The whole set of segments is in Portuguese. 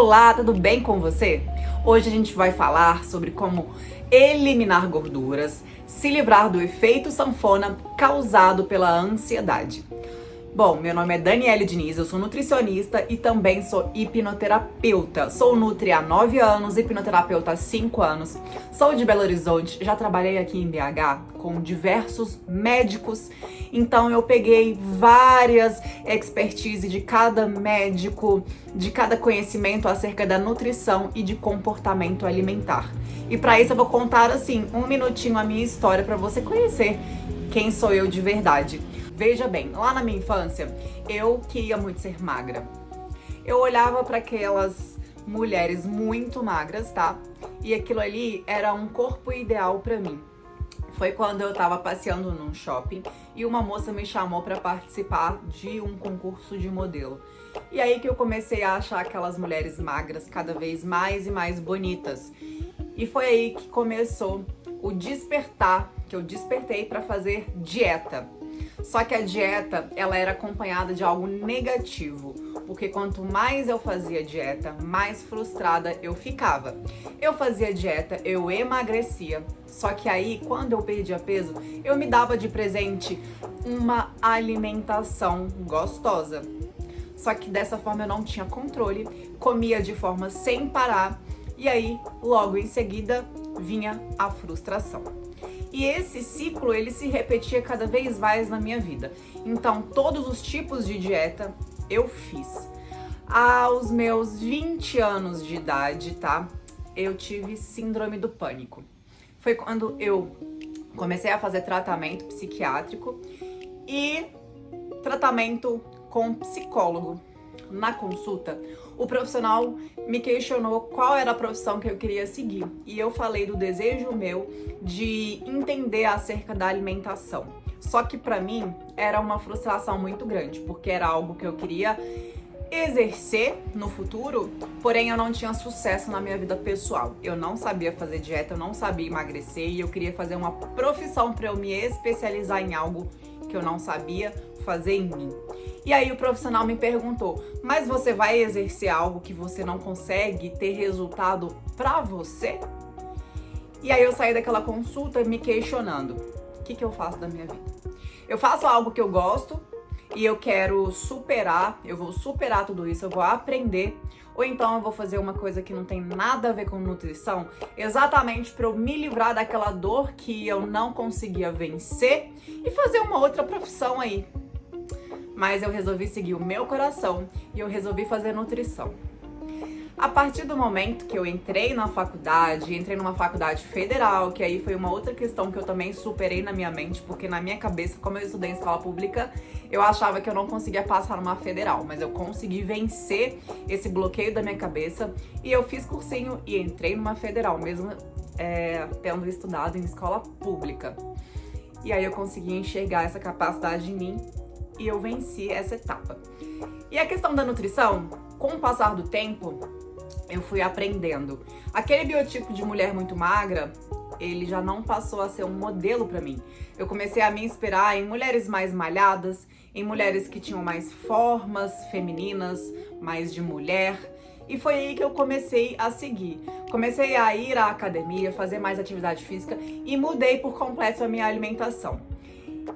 Olá, tudo bem com você? Hoje a gente vai falar sobre como eliminar gorduras, se livrar do efeito sanfona causado pela ansiedade. Bom, meu nome é Daniele Diniz, eu sou nutricionista e também sou hipnoterapeuta. Sou nutri há 9 anos, hipnoterapeuta há 5 anos. Sou de Belo Horizonte, já trabalhei aqui em BH com diversos médicos. Então eu peguei várias expertise de cada médico, de cada conhecimento acerca da nutrição e de comportamento alimentar. E para isso eu vou contar assim, um minutinho a minha história para você conhecer quem sou eu de verdade. Veja bem, lá na minha infância, eu queria muito ser magra. Eu olhava para aquelas mulheres muito magras, tá? E aquilo ali era um corpo ideal para mim. Foi quando eu tava passeando num shopping e uma moça me chamou para participar de um concurso de modelo. E aí que eu comecei a achar aquelas mulheres magras cada vez mais e mais bonitas. E foi aí que começou o despertar, que eu despertei para fazer dieta. Só que a dieta, ela era acompanhada de algo negativo, porque quanto mais eu fazia dieta, mais frustrada eu ficava. Eu fazia dieta, eu emagrecia, só que aí, quando eu perdia peso, eu me dava de presente uma alimentação gostosa. Só que dessa forma eu não tinha controle, comia de forma sem parar, e aí, logo em seguida, vinha a frustração. E esse ciclo, ele se repetia cada vez mais na minha vida. Então, todos os tipos de dieta eu fiz. Aos meus 20 anos de idade, tá? Eu tive síndrome do pânico. Foi quando eu comecei a fazer tratamento psiquiátrico e tratamento com psicólogo. Na consulta, o profissional me questionou qual era a profissão que eu queria seguir e eu falei do desejo meu de entender acerca da alimentação. Só que para mim era uma frustração muito grande, porque era algo que eu queria exercer no futuro, porém eu não tinha sucesso na minha vida pessoal. Eu não sabia fazer dieta, eu não sabia emagrecer e eu queria fazer uma profissão para eu me especializar em algo que eu não sabia fazer em mim. E aí o profissional me perguntou, mas você vai exercer algo que você não consegue ter resultado pra você? E aí eu saí daquela consulta me questionando, o que eu faço da minha vida? Eu faço algo que eu gosto e eu quero superar, eu vou superar tudo isso, eu vou aprender, ou então eu vou fazer uma coisa que não tem nada a ver com nutrição, exatamente para eu me livrar daquela dor que eu não conseguia vencer e fazer uma outra profissão aí. Mas eu resolvi seguir o meu coração e eu resolvi fazer nutrição. A partir do momento que eu entrei numa faculdade federal, que aí foi uma outra questão que eu também superei na minha mente, porque na minha cabeça, como eu estudei em escola pública, eu achava que eu não conseguia passar numa federal, mas eu consegui vencer esse bloqueio da minha cabeça e eu fiz cursinho e entrei numa federal, mesmo tendo estudado em escola pública. E aí eu consegui enxergar essa capacidade em mim e eu venci essa etapa. E a questão da nutrição, com o passar do tempo, eu fui aprendendo. Aquele biotipo de mulher muito magra, ele já não passou a ser um modelo para mim. Eu comecei a me inspirar em mulheres mais malhadas, em mulheres que tinham mais formas femininas, mais de mulher. E foi aí que eu comecei a seguir. Comecei a ir à academia, fazer mais atividade física e mudei por completo a minha alimentação.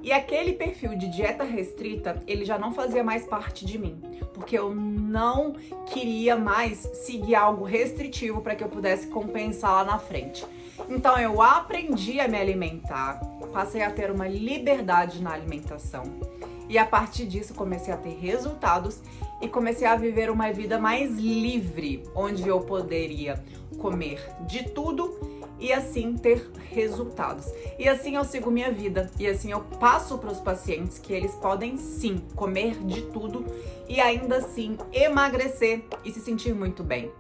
E aquele perfil de dieta restrita, ele já não fazia mais parte de mim, porque eu não queria mais seguir algo restritivo para que eu pudesse compensar lá na frente. Então eu aprendi a me alimentar, passei a ter uma liberdade na alimentação e a partir disso comecei a ter resultados e comecei a viver uma vida mais livre, onde eu poderia comer de tudo e assim ter resultados. E assim eu sigo minha vida e assim eu passo para os pacientes que eles podem sim comer de tudo e ainda assim emagrecer e se sentir muito bem.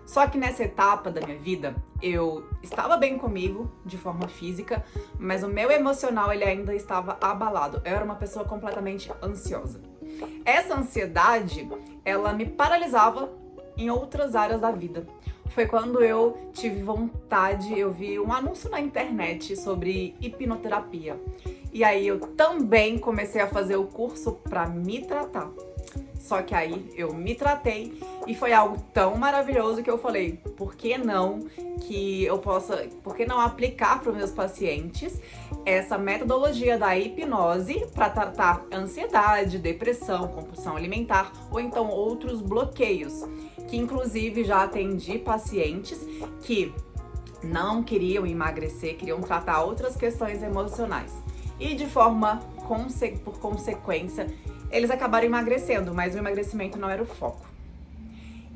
Só que nessa etapa da minha vida, eu estava bem comigo de forma física, mas o meu emocional ele ainda estava abalado. Eu era uma pessoa completamente ansiosa. Essa ansiedade, ela me paralisava em outras áreas da vida. Foi quando eu tive vontade, eu vi um anúncio na internet sobre hipnoterapia. E aí eu também comecei a fazer o curso para me tratar. Só que aí eu me tratei e foi algo tão maravilhoso que eu falei, por que não aplicar para os meus pacientes essa metodologia da hipnose para tratar ansiedade, depressão, compulsão alimentar ou então outros bloqueios, que inclusive já atendi pacientes que não queriam emagrecer, queriam tratar outras questões emocionais. E de forma por consequência, eles acabaram emagrecendo, mas o emagrecimento não era o foco.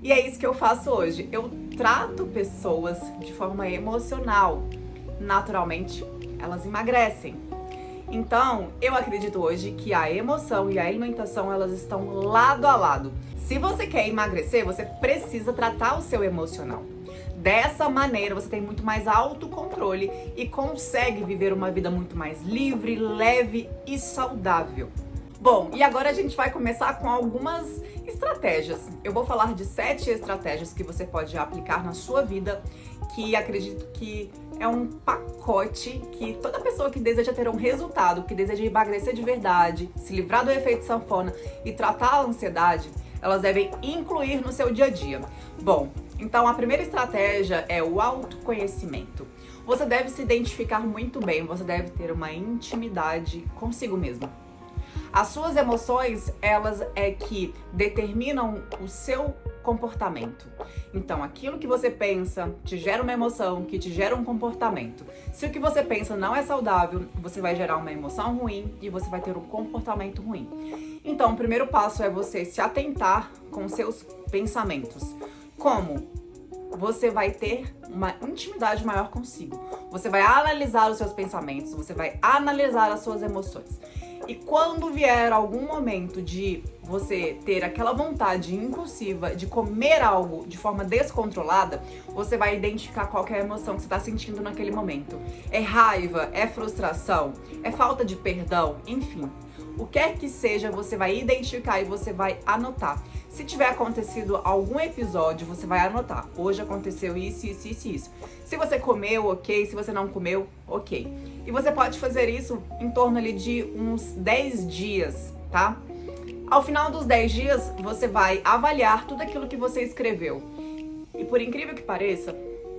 E é isso que eu faço hoje. Eu trato pessoas de forma emocional. Naturalmente, elas emagrecem. Então, eu acredito hoje que a emoção e a alimentação, elas estão lado a lado. Se você quer emagrecer, você precisa tratar o seu emocional. Dessa maneira, você tem muito mais autocontrole e consegue viver uma vida muito mais livre, leve e saudável. Bom, e agora a gente vai começar com algumas estratégias. Eu vou falar de 7 estratégias que você pode aplicar na sua vida, que acredito que é um pacote que toda pessoa que deseja ter um resultado, que deseja emagrecer de verdade, se livrar do efeito sanfona e tratar a ansiedade, elas devem incluir no seu dia a dia. Bom, então a primeira estratégia é o autoconhecimento. Você deve se identificar muito bem, você deve ter uma intimidade consigo mesmo. As suas emoções, elas é que determinam o seu comportamento. Então, aquilo que você pensa te gera uma emoção, que te gera um comportamento. Se o que você pensa não é saudável, você vai gerar uma emoção ruim e você vai ter um comportamento ruim. Então, o primeiro passo é você se atentar com seus pensamentos. Como? Você vai ter uma intimidade maior consigo. Você vai analisar os seus pensamentos, você vai analisar as suas emoções. E quando vier algum momento de você ter aquela vontade impulsiva de comer algo de forma descontrolada, você vai identificar qual que é a emoção que você está sentindo naquele momento. É raiva? É frustração? É falta de perdão? Enfim, o que quer que seja, você vai identificar e você vai anotar. Se tiver acontecido algum episódio, você vai anotar. Hoje aconteceu isso, isso, isso, isso. Se você comeu, ok. Se você não comeu, ok. E você pode fazer isso em torno ali de uns 10 dias, tá? Ao final dos 10 dias, você vai avaliar tudo aquilo que você escreveu. E por incrível que pareça,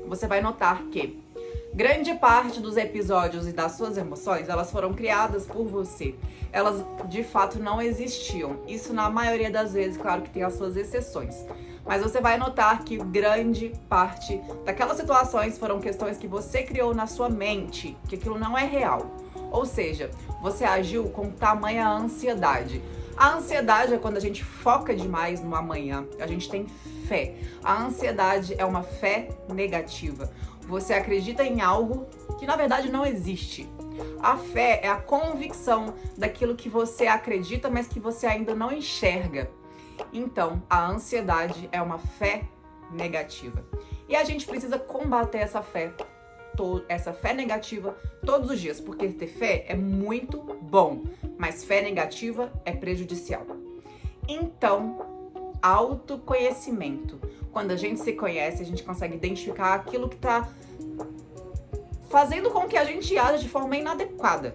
você vai notar que grande parte dos episódios e das suas emoções, elas foram criadas por você. Elas, de fato, não existiam. Isso, na maioria das vezes, claro que tem as suas exceções. Mas você vai notar que grande parte daquelas situações foram questões que você criou na sua mente, que aquilo não é real. Ou seja, você agiu com tamanha ansiedade. A ansiedade é quando a gente foca demais no amanhã, a gente tem fé. A ansiedade é uma fé negativa. Você acredita em algo que na verdade não existe. A fé é a convicção daquilo que você acredita, mas que você ainda não enxerga. Então, a ansiedade é uma fé negativa. E a gente precisa combater essa fé negativa todos os dias, porque ter fé é muito bom, mas fé negativa é prejudicial. Então, autoconhecimento. Quando a gente se conhece, a gente consegue identificar aquilo que está fazendo com que a gente haja de forma inadequada.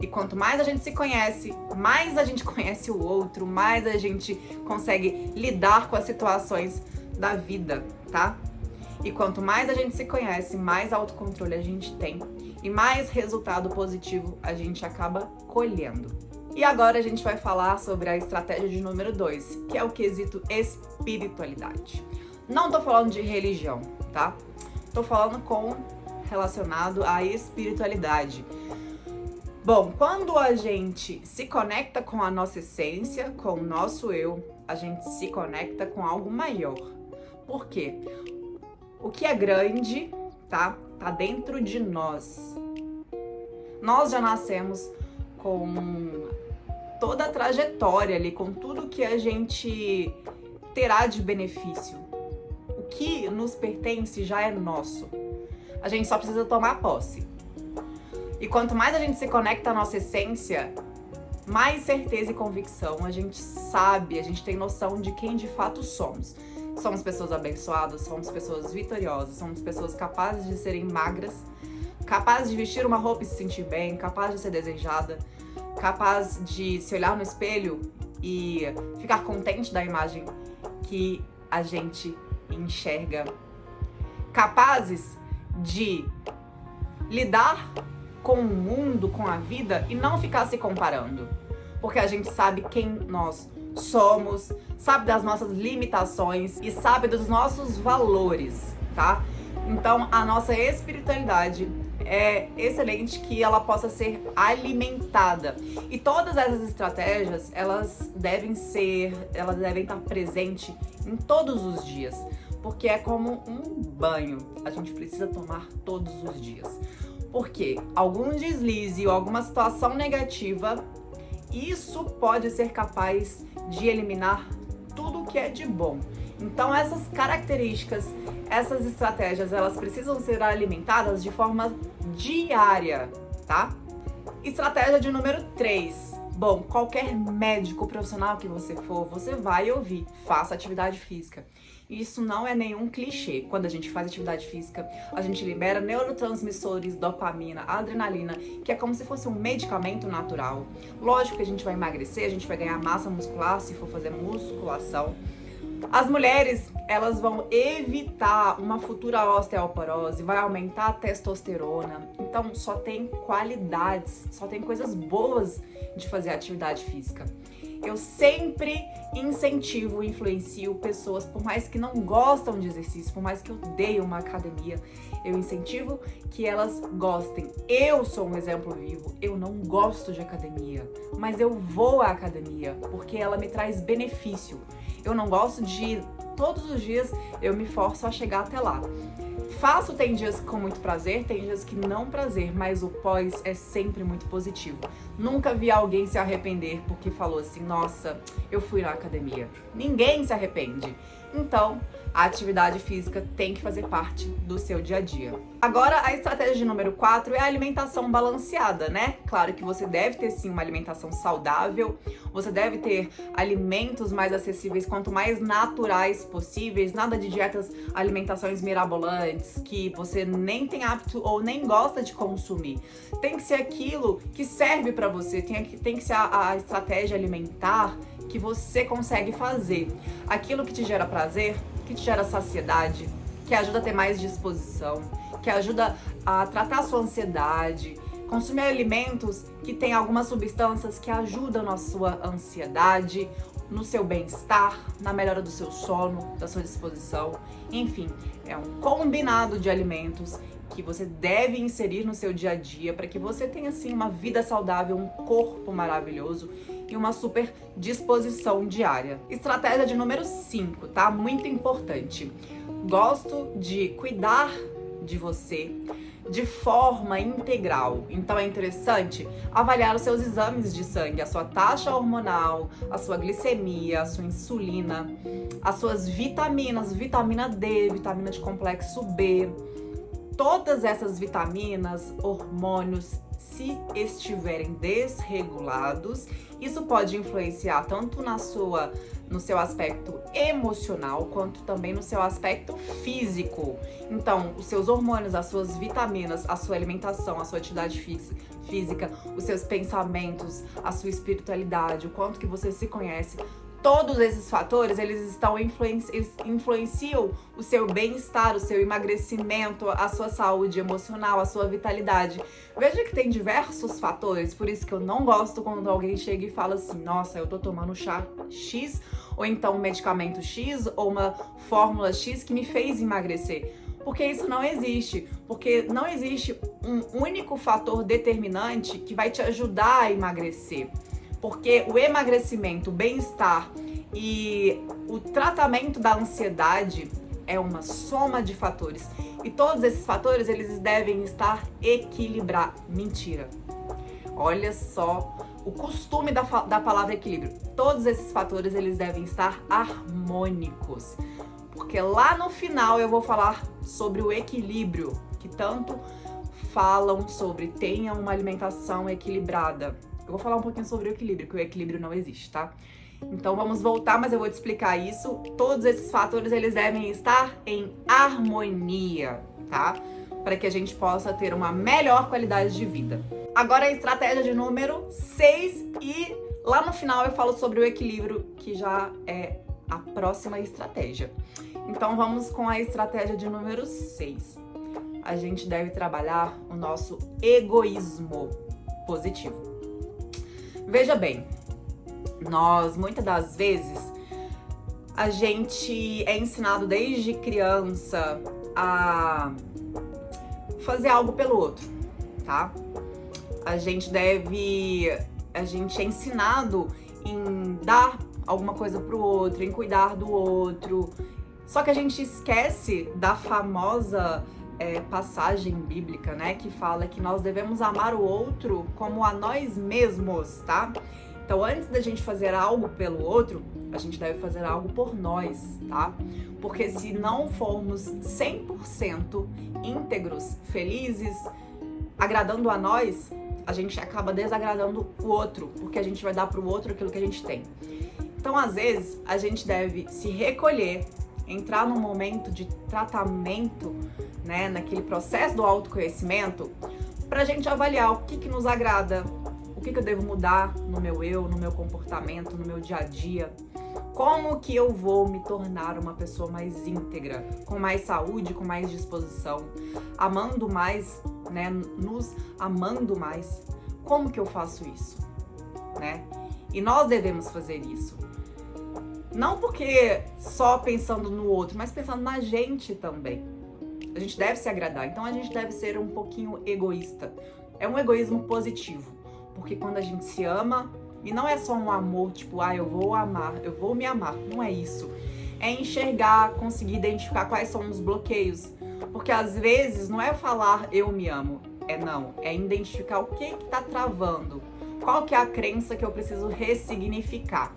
E quanto mais a gente se conhece, mais a gente conhece o outro, mais a gente consegue lidar com as situações da vida, tá? E quanto mais a gente se conhece, mais autocontrole a gente tem e mais resultado positivo a gente acaba colhendo. E agora a gente vai falar sobre a estratégia de número 2, que é o quesito espiritualidade. Não tô falando de religião, tá? Tô falando relacionado à espiritualidade. Bom, quando a gente se conecta com a nossa essência, com o nosso eu, a gente se conecta com algo maior. Por quê? O que é grande, tá dentro de nós. Nós já nascemos com toda a trajetória ali, com tudo que a gente terá de benefício. O que nos pertence já é nosso. A gente só precisa tomar posse. E quanto mais a gente se conecta à nossa essência, mais certeza e convicção a gente sabe, a gente tem noção de quem de fato somos. Somos pessoas abençoadas, somos pessoas vitoriosas, somos pessoas capazes de serem magras, capazes de vestir uma roupa e se sentir bem, capazes de ser desejada, capaz de se olhar no espelho e ficar contente da imagem que a gente enxerga. Capazes de lidar com o mundo, com a vida e não ficar se comparando. Porque a gente sabe quem nós somos, sabe das nossas limitações e sabe dos nossos valores, tá? Então, a nossa espiritualidade é excelente que ela possa ser alimentada. E todas essas estratégias, elas devem estar presentes em todos os dias, porque é como um banho, a gente precisa tomar todos os dias. Porque algum deslize ou alguma situação negativa, isso pode ser capaz de eliminar tudo que é de bom. Então essas características, essas estratégias, elas precisam ser alimentadas de forma diária, tá? Estratégia de número 3. Bom, qualquer médico profissional que você for, você vai ouvir, faça atividade física. Isso não é nenhum clichê. Quando a gente faz atividade física, a gente libera neurotransmissores, dopamina, adrenalina, que é como se fosse um medicamento natural. Lógico que a gente vai emagrecer, a gente vai ganhar massa muscular se for fazer musculação. As mulheres, elas vão evitar uma futura osteoporose, vai aumentar a testosterona. Então, só tem qualidades, só tem coisas boas de fazer atividade física. Eu sempre incentivo e influencio pessoas, por mais que não gostam de exercício, por mais que odeiem uma academia, eu incentivo que elas gostem. Eu sou um exemplo vivo, eu não gosto de academia, mas eu vou à academia porque ela me traz benefício. Eu não gosto de ir todos os dias, eu me forço a chegar até lá. Faço, tem dias com muito prazer, tem dias que não prazer, mas o pós é sempre muito positivo. Nunca vi alguém se arrepender porque falou assim, nossa, eu fui na academia. Ninguém se arrepende. Então, a atividade física tem que fazer parte do seu dia a dia. Agora, a estratégia de número 4 é a alimentação balanceada, né? Claro que você deve ter sim uma alimentação saudável, você deve ter alimentos mais acessíveis, quanto mais naturais possíveis, nada de dietas, alimentações mirabolantes, que você nem tem hábito ou nem gosta de consumir. Tem que ser aquilo que serve para você, tem que ser a estratégia alimentar que você consegue fazer. Aquilo que te gera prazer, que te gera saciedade, que ajuda a ter mais disposição, que ajuda a tratar a sua ansiedade. Consumir alimentos que têm algumas substâncias que ajudam na sua ansiedade, no seu bem-estar, na melhora do seu sono, da sua disposição. Enfim, é um combinado de alimentos que você deve inserir no seu dia a dia para que você tenha assim uma vida saudável, um corpo maravilhoso e uma super disposição diária. Estratégia de número 5, tá? Muito importante. Gosto de cuidar de você de forma integral. Então é interessante avaliar os seus exames de sangue, a sua taxa hormonal, a sua glicemia, a sua insulina, as suas vitaminas, vitamina D, vitamina de complexo B. Todas essas vitaminas, hormônios, se estiverem desregulados, isso pode influenciar tanto no seu aspecto emocional, quanto também no seu aspecto físico. Então, os seus hormônios, as suas vitaminas, a sua alimentação, a sua atividade física, os seus pensamentos, a sua espiritualidade, o quanto que você se conhece, todos esses fatores, eles influenciam o seu bem-estar, o seu emagrecimento, a sua saúde emocional, a sua vitalidade. Veja que tem diversos fatores, por isso que eu não gosto quando alguém chega e fala assim, nossa, eu tô tomando chá X, ou então um medicamento X, ou uma fórmula X que me fez emagrecer. Porque isso não existe. Porque não existe um único fator determinante que vai te ajudar a emagrecer. Porque o emagrecimento, o bem-estar e o tratamento da ansiedade é uma soma de fatores. E todos esses fatores, eles devem estar equilibrados. Mentira. Olha só o costume da palavra equilíbrio. Todos esses fatores, eles devem estar harmônicos. Porque lá no final eu vou falar sobre o equilíbrio, que tanto falam sobre tenha uma alimentação equilibrada. Eu vou falar um pouquinho sobre o equilíbrio, que o equilíbrio não existe, tá? Então vamos voltar, mas eu vou te explicar isso. Todos esses fatores, eles devem estar em harmonia, tá? Para que a gente possa ter uma melhor qualidade de vida. Agora a estratégia de número 6 e Lá no final eu falo sobre o equilíbrio, que já é a próxima estratégia. Então vamos com a estratégia de número 6. A gente deve trabalhar o nosso egoísmo positivo. Veja bem, nós muitas das vezes a gente é ensinado desde criança a fazer algo pelo outro, tá? A gente é ensinado em dar alguma coisa pro outro, em cuidar do outro. Só que a gente esquece da famosa passagem bíblica, né? Que fala que nós devemos amar o outro como a nós mesmos, tá? Então, antes da gente fazer algo pelo outro, a gente deve fazer algo por nós, tá? Porque se não formos 100% íntegros, felizes, agradando a nós, a gente acaba desagradando o outro, porque a gente vai dar pro outro aquilo que a gente tem. Então, às vezes, a gente deve se recolher, entrar num momento de tratamento, né, naquele processo do autoconhecimento, pra gente avaliar o que nos agrada, o que eu devo mudar no meu eu, no meu comportamento, no meu dia a dia. Como que eu vou me tornar uma pessoa mais íntegra, com mais saúde, com mais disposição, amando mais, né, nos amando mais. Como que eu faço isso, né? E nós devemos fazer isso. Não porque só pensando no outro, mas pensando na gente também. A gente deve se agradar, então a gente deve ser um pouquinho egoísta. É um egoísmo positivo, porque quando a gente se ama, e não é só um amor tipo, eu vou amar, eu vou me amar, não é isso. É enxergar, conseguir identificar quais são os bloqueios, porque às vezes não é falar eu me amo, é identificar o que tá travando, qual que é a crença que eu preciso ressignificar,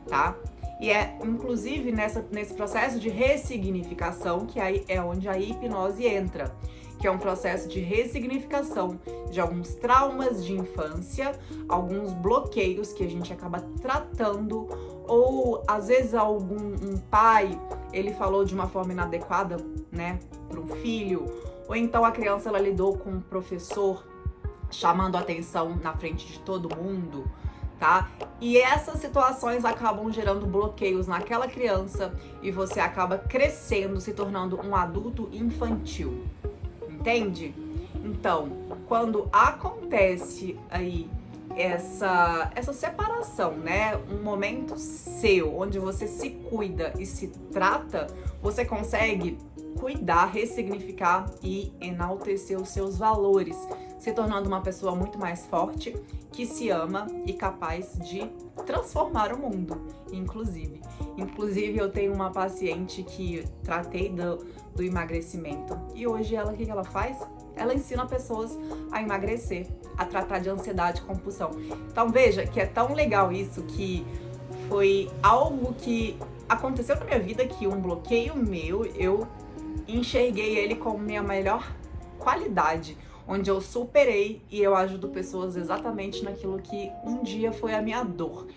tá? E é, inclusive, nesse processo de ressignificação que aí é onde a hipnose entra, que é um processo de ressignificação de alguns traumas de infância, alguns bloqueios que a gente acaba tratando, ou às vezes um pai, ele falou de uma forma inadequada, né, para um filho, ou então a criança ela lidou com um professor chamando a atenção na frente de todo mundo, tá? E essas situações acabam gerando bloqueios naquela criança e você acaba crescendo, se tornando um adulto infantil. Entende? Então, quando acontece aí essa separação, né? Um momento seu, onde você se cuida e se trata, você consegue cuidar, ressignificar e enaltecer os seus valores, se tornando uma pessoa muito mais forte, que se ama e capaz de transformar o mundo, inclusive. Inclusive, eu tenho uma paciente que tratei do emagrecimento e hoje o que ela faz? Ela ensina pessoas a emagrecer, a tratar de ansiedade e compulsão. Então veja que é tão legal isso, que foi algo que aconteceu na minha vida, que um bloqueio meu, eu enxerguei ele como minha melhor qualidade, onde eu superei e eu ajudo pessoas exatamente naquilo que um dia foi a minha dor.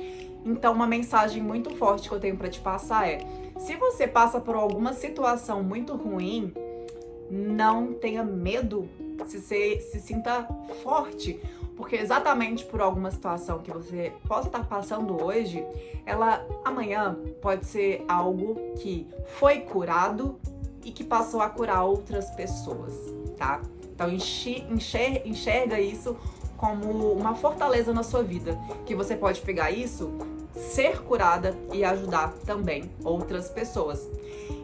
Então, uma mensagem muito forte que eu tenho para te passar é: se você passa por alguma situação muito ruim, não tenha medo, se sinta forte, porque exatamente por alguma situação que você possa estar passando hoje, ela amanhã pode ser algo que foi curado e que passou a curar outras pessoas, tá? Então enxerga isso como uma fortaleza na sua vida, que você pode pegar isso, ser curada e ajudar também outras pessoas.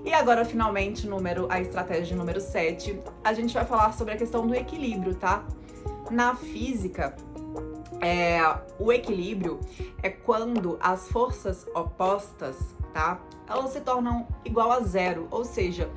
E agora, finalmente, a estratégia número 7, a gente vai falar sobre a questão do equilíbrio, tá? Na física, o equilíbrio é quando as forças opostas, tá? Elas se tornam igual a zero, ou seja,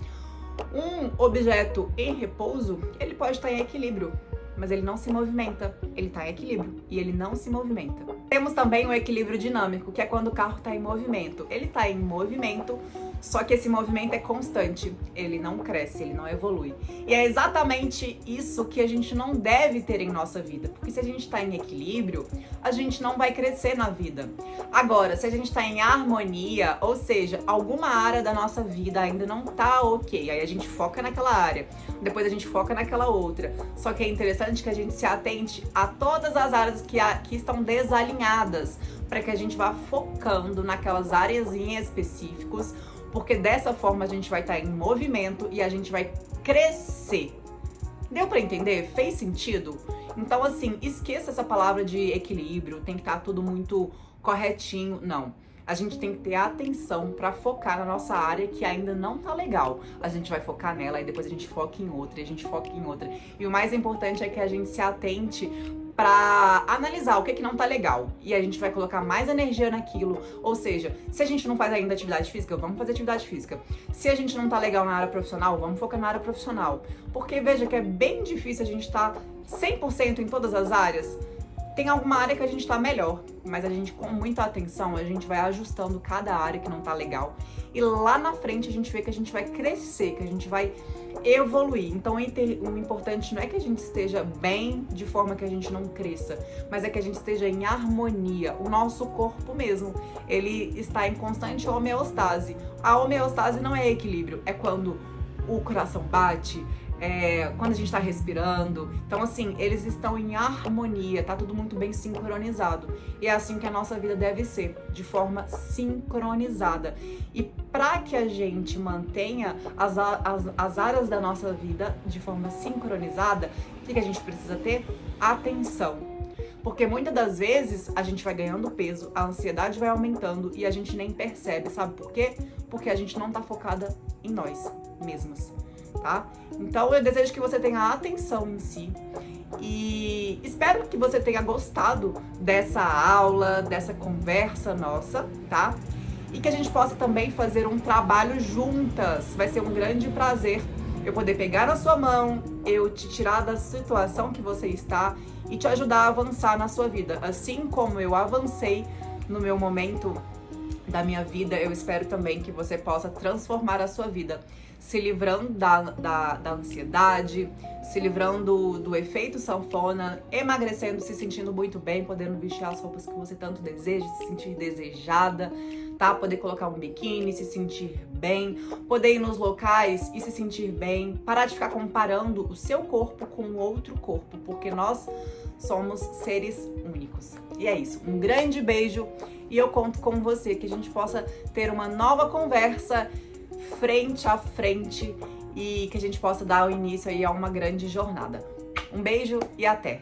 um objeto em repouso, ele pode estar em equilíbrio, mas ele não se movimenta, ele está em equilíbrio e ele não se movimenta. Temos também o equilíbrio dinâmico, que é quando o carro está em movimento. Ele está em movimento, Só que esse movimento é constante, ele não cresce, ele não evolui. E é exatamente isso que a gente não deve ter em nossa vida, porque se a gente está em equilíbrio, a gente não vai crescer na vida. Agora, se a gente está em harmonia, ou seja, alguma área da nossa vida ainda não tá ok, aí a gente foca naquela área, depois a gente foca naquela outra. Só que é interessante que a gente se atente a todas as áreas que estão desalinhadas, para que a gente vá focando naquelas áreas em específicos, porque dessa forma a gente vai estar em movimento e a gente vai crescer. Deu para entender? Fez sentido? Então, assim, esqueça essa palavra de equilíbrio, tem que estar tudo muito corretinho. Não. A gente tem que ter atenção para focar na nossa área que ainda não tá legal. A gente vai focar nela e depois a gente foca em outra, e a gente foca em outra. E o mais importante é que a gente se atente para analisar o que não tá legal. E a gente vai colocar mais energia naquilo. Ou seja, se a gente não faz ainda atividade física, vamos fazer atividade física. Se a gente não tá legal na área profissional, vamos focar na área profissional. Porque veja que é bem difícil a gente estar 100% em todas as áreas. Tem alguma área que a gente tá melhor, mas a gente, com muita atenção, a gente vai ajustando cada área que não tá legal. E lá na frente a gente vê que a gente vai crescer, que a gente vai evoluir. Então o importante não é que a gente esteja bem de forma que a gente não cresça, mas é que a gente esteja em harmonia. O nosso corpo mesmo, ele está em constante homeostase. A homeostase não é equilíbrio, é quando o coração bate, quando a gente tá respirando. Então, assim, eles estão em harmonia, tá tudo muito bem sincronizado. E é assim que a nossa vida deve ser, de forma sincronizada. E para que a gente mantenha as áreas da nossa vida de forma sincronizada, o que a gente precisa ter? Atenção. Porque muitas das vezes a gente vai ganhando peso, a ansiedade vai aumentando e a gente nem percebe, sabe por quê? Porque a gente não tá focada em nós mesmas. Tá? Então eu desejo que você tenha atenção em si e espero que você tenha gostado dessa aula, dessa conversa nossa, tá? E que a gente possa também fazer um trabalho juntas. Vai ser um grande prazer eu poder pegar na sua mão, eu te tirar da situação que você está e te ajudar a avançar na sua vida. Assim como eu avancei no meu momento da minha vida, eu espero também que você possa transformar a sua vida, se livrando da ansiedade, se livrando do efeito sanfona, emagrecendo, se sentindo muito bem, podendo vestir as roupas que você tanto deseja, se sentir desejada, tá? Poder colocar um biquíni, se sentir bem, poder ir nos locais e se sentir bem, parar de ficar comparando o seu corpo com outro corpo, porque nós somos seres únicos. E é isso, um grande beijo e eu conto com você que a gente possa ter uma nova conversa frente a frente e que a gente possa dar o início aí a uma grande jornada. Um beijo e até!